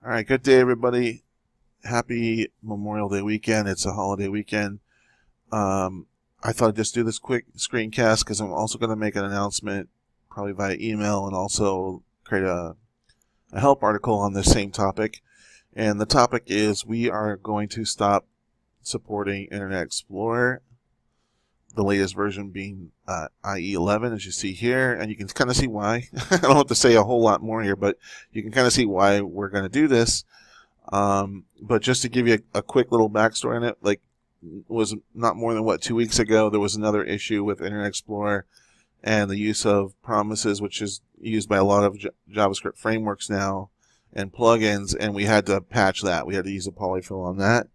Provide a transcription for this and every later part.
All right, good day, everybody. Happy Memorial Day weekend. It's a holiday weekend. I thought I'd just do this quick screencast because I'm also going to make an announcement, probably via email, and also create a help article on this same topic. And the topic is we are going to stop supporting Internet Explorer, the latest version being IE 11, as you see here, and you can kind of see why. I don't have to say a whole lot more here, but you can kind of see why we're going to do this. But just to give you a quick little backstory on it, like, was not more than 2 weeks ago, there was another issue with Internet Explorer and the use of promises, which is used by a lot of JavaScript frameworks now and plugins, and we had to patch that. We had to use a polyfill on that.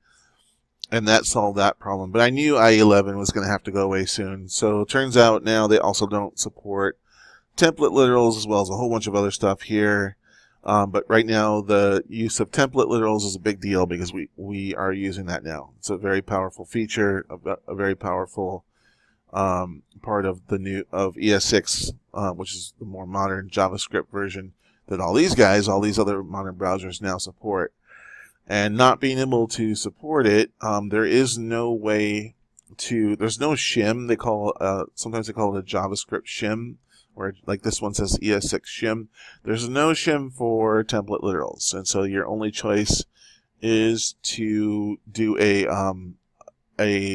And that solved that problem. But I knew IE11 was going to have to go away soon. So it turns out now they also don't support template literals as well as a whole bunch of other stuff here. But right now the use of template literals is a big deal because we are using that now. It's a very powerful feature, a very powerful part of the new ES6, which is the more modern JavaScript version that all these other modern browsers now support. And not being able to support it, there is no way to. There's no shim. Sometimes they call it a JavaScript shim, where like this one says ES6 shim. There's no shim for template literals, and so your only choice is to do a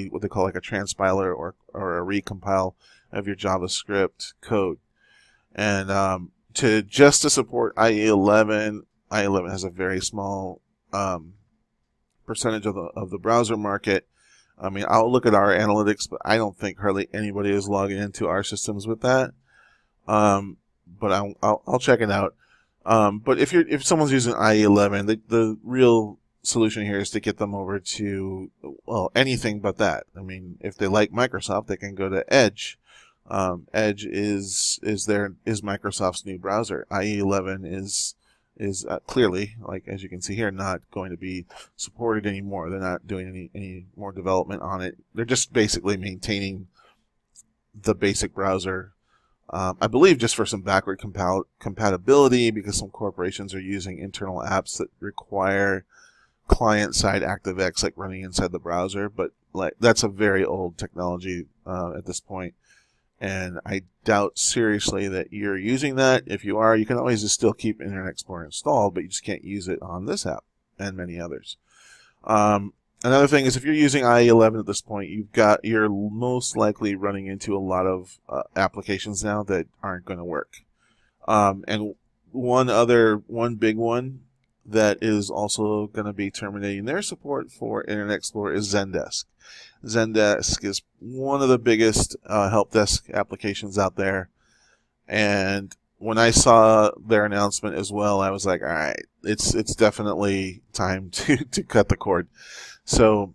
what they call like a transpiler or a recompile of your JavaScript code. And to support IE11, IE11 has a very small percentage of the browser market. I mean, I'll look at our analytics, but I don't think hardly anybody is logging into our systems with that. But I'll check it out. But if someone's using IE11, the real solution here is to get them over to anything but that. I mean, if they like Microsoft, they can go to Edge. Edge is Microsoft's new browser. IE11 is clearly, like as you can see here, not going to be supported anymore. They're not doing any more development on it. They're just basically maintaining the basic browser, I believe just for some backward compatibility, because some corporations are using internal apps that require client-side ActiveX like running inside the browser, but like that's a very old technology at this point. And I doubt seriously that you're using that. If you are, you can always just still keep Internet Explorer installed, but you just can't use it on this app and many others. Another thing is if you're using IE11 at this point, you're most likely running into a lot of applications now that aren't going to work. And one big one that is also going to be terminating their support for Internet Explorer is Zendesk. Zendesk is one of the biggest help desk applications out there, and when I saw their announcement as well, I was like, all right, it's definitely time to cut the cord. So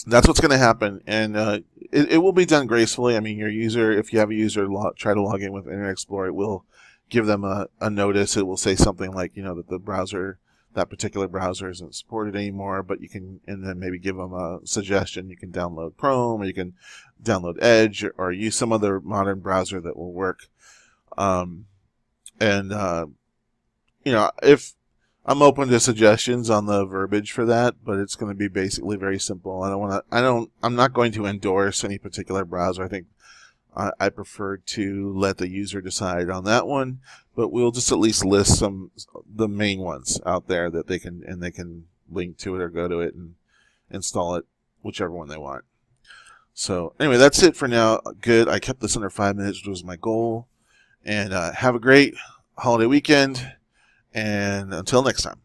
that's what's going to happen, and it will be done gracefully. I mean, if you have a user try to log in with Internet Explorer, it will give them a notice. It will say something like, that that particular browser isn't supported anymore, but you can, and then maybe give them a suggestion. You can download Chrome, or you can download Edge, or use some other modern browser that will work. If I'm open to suggestions on the verbiage for that, but it's going to be basically very simple. I'm not going to endorse any particular browser. I think I prefer to let the user decide on that one, but we'll just at least list the main ones out there that they can link to it or go to it and install it, whichever one they want. So anyway, that's it for now. Good. I kept this under 5 minutes, which was my goal. And have a great holiday weekend. And until next time.